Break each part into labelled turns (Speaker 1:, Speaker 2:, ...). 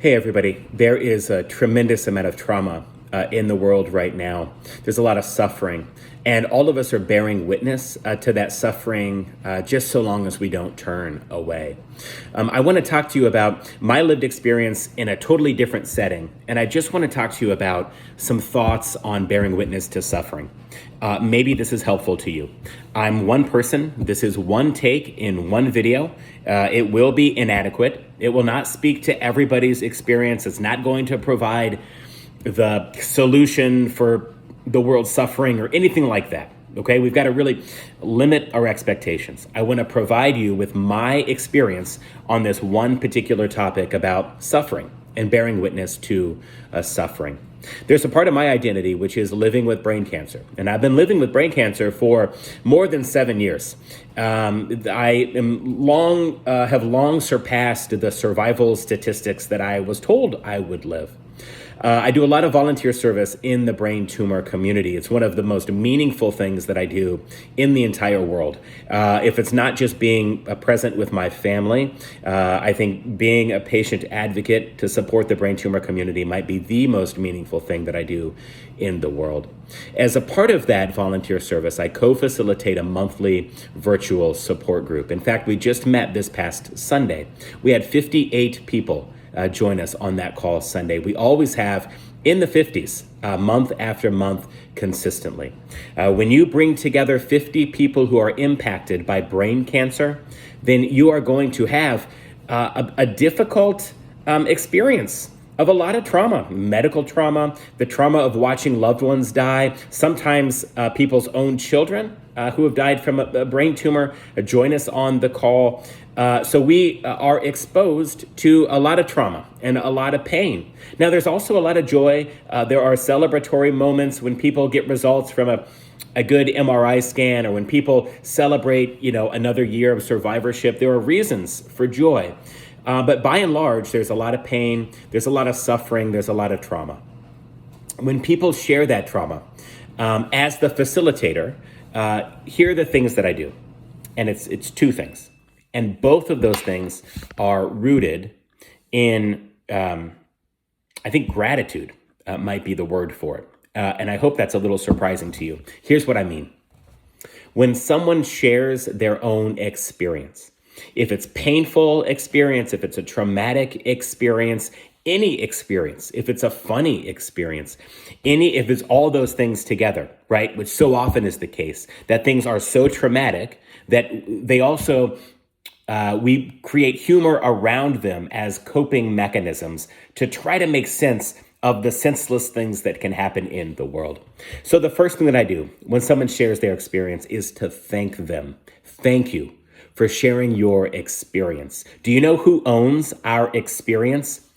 Speaker 1: Hey, everybody. There is a tremendous amount of trauma in the world right now. There's a lot of suffering, and all of us are bearing witness to that suffering just so long as we don't turn away. I want to talk to you about my lived experience in a totally different setting, and I just want to talk to you about some thoughts on bearing witness to suffering. Maybe this is helpful to you. I'm one person. This is one take in one video. It will be inadequate. It will not speak to everybody's experience. It's not going to provide the solution for the world's suffering or anything like that. Okay, we've got to really limit our expectations. I want to provide you with my experience on this one particular topic about suffering and bearing witness to suffering. There's a part of my identity which is living with brain cancer, and I've been living with brain cancer for more than 7 years. I have long surpassed the survival statistics that I was told I would live. I do a lot of volunteer service in the brain tumor community. It's one of the most meaningful things that I do in the entire world. If it's not just being present with my family, I think being a patient advocate to support the brain tumor community might be the most meaningful thing that I do in the world. As a part of that volunteer service, I co-facilitate a monthly virtual support group. In fact, we just met this past Sunday. We had 58 people join us on that call Sunday. We always have in the 50s, month after month, consistently. When you bring together 50 people who are impacted by brain cancer, then you are going to have a difficult experience of a lot of trauma, medical trauma, the trauma of watching loved ones die, sometimes people's own children who have died from a brain tumor join us on the call. So we are exposed to a lot of trauma and a lot of pain. Now, there's also a lot of joy. There are celebratory moments when people get results from a good MRI scan, or when people celebrate, another year of survivorship. There are reasons for joy. But by and large, there's a lot of pain, there's a lot of suffering, there's a lot of trauma. When people share that trauma, as the facilitator, here are the things that I do. And it's two things. And both of those things are rooted in, I think gratitude might be the word for it. And I hope that's a little surprising to you. Here's what I mean. When someone shares their own experience, if it's painful experience, if it's a traumatic experience, any experience, if it's a funny experience, if it's all those things together, right? Which so often is the case, that things are so traumatic that they also, we create humor around them as coping mechanisms to try to make sense of the senseless things that can happen in the world. So the first thing that I do when someone shares their experience is to thank them. Thank you for sharing your experience. Do you know who owns our experience?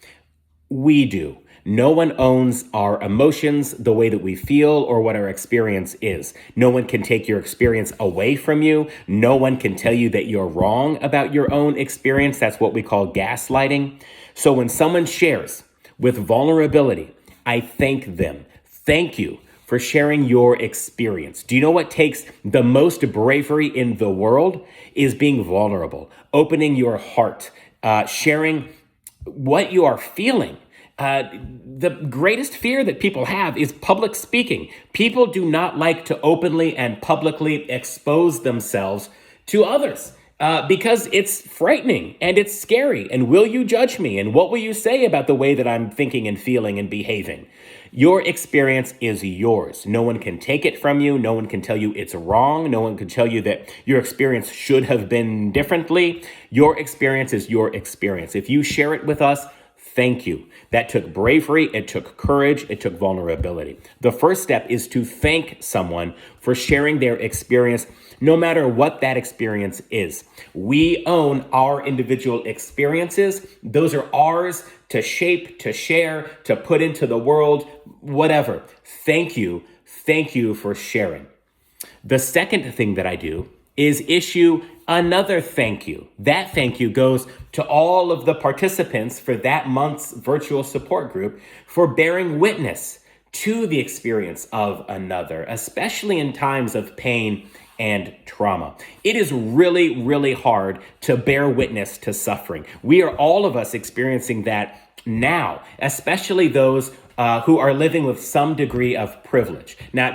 Speaker 1: We do. No one owns our emotions, the way that we feel, or what our experience is. No one can take your experience away from you. No one can tell you that you're wrong about your own experience. That's what we call gaslighting. So when someone shares with vulnerability, I thank them. Thank you for sharing your experience. Do you know what takes the most bravery in the world? Is being vulnerable, opening your heart, sharing what you are feeling. The greatest fear that people have is public speaking. People do not like to openly and publicly expose themselves to others because it's frightening and it's scary. And will you judge me? And what will you say about the way that I'm thinking and feeling and behaving? Your experience is yours. No one can take it from you. No one can tell you it's wrong. No one can tell you that your experience should have been differently. Your experience is your experience. If you share it with us, thank you. That took bravery, it took courage, it took vulnerability. The first step is to thank someone for sharing their experience, no matter what that experience is. We own our individual experiences. Those are ours to shape, to share, to put into the world, whatever. Thank you. Thank you for sharing. The second thing that I do is issue another thank you. That thank you goes to all of the participants for that month's virtual support group for bearing witness to the experience of another, especially in times of pain and trauma. It is really, really hard to bear witness to suffering. We are all of us experiencing that now, especially those who are living with some degree of privilege. Now,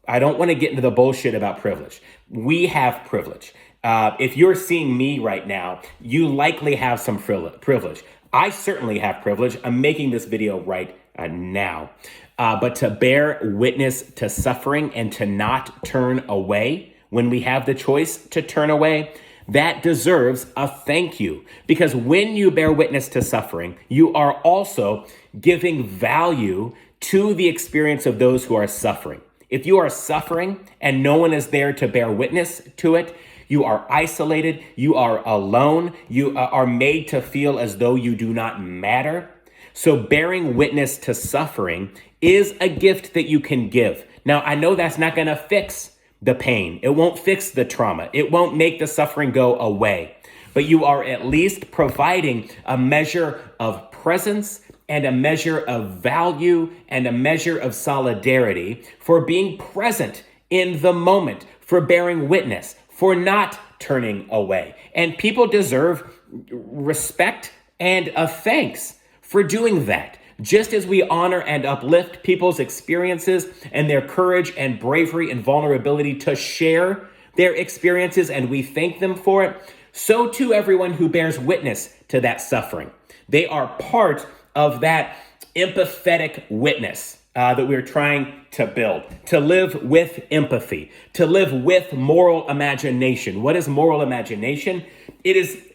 Speaker 1: I don't want to get into the bullshit about privilege. We have privilege. If you're seeing me right now, you likely have some privilege. I certainly have privilege. I'm making this video right now. But to bear witness to suffering and to not turn away when we have the choice to turn away, that deserves a thank you. Because when you bear witness to suffering, you are also giving value to the experience of those who are suffering. If you are suffering and no one is there to bear witness to it, you are isolated, you are alone, you are made to feel as though you do not matter. So bearing witness to suffering is a gift that you can give. Now, I know that's not going to fix the pain. It won't fix the trauma. It won't make the suffering go away. But you are at least providing a measure of presence and a measure of value and a measure of solidarity for being present in the moment, for bearing witness, for not turning away. And people deserve respect and a thanks for doing that. Just as we honor and uplift people's experiences and their courage and bravery and vulnerability to share their experiences, and we thank them for it, so too everyone who bears witness to that suffering. They are part of that empathetic witness that we're trying to build, to live with empathy, to live with moral imagination. What is moral imagination? It is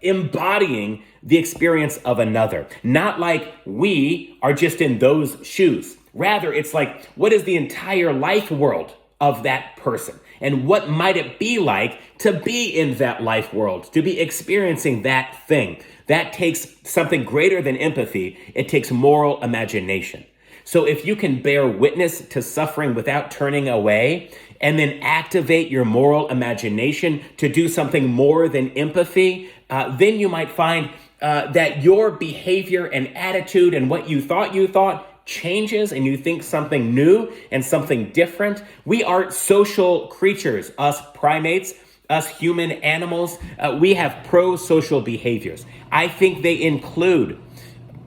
Speaker 1: embodying the experience of another, not like we are just in those shoes. Rather, it's like, what is the entire life world of that person? And what might it be like to be in that life world, to be experiencing that thing? That takes something greater than empathy. It takes moral imagination. So if you can bear witness to suffering without turning away, and then activate your moral imagination to do something more than empathy, then you might find that your behavior and attitude and what you thought changes, and you think something new and something different. We are social creatures, us primates, us human animals. We have pro-social behaviors. I think they include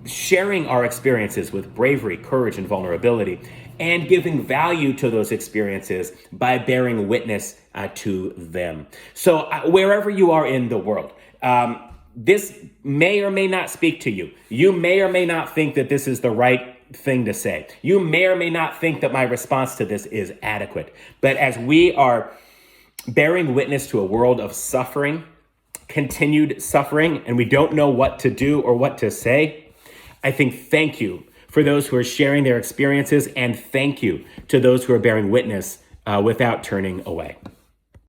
Speaker 1: sharing our experiences with bravery, courage, and vulnerability, and giving value to those experiences by bearing witness to them. So wherever you are in the world, this may or may not speak to you. You may or may not think that this is the right thing to say. You may or may not think that my response to this is adequate. But as we are bearing witness to a world of suffering, continued suffering, and we don't know what to do or what to say, I think thank you for those who are sharing their experiences, and thank you to those who are bearing witness without turning away.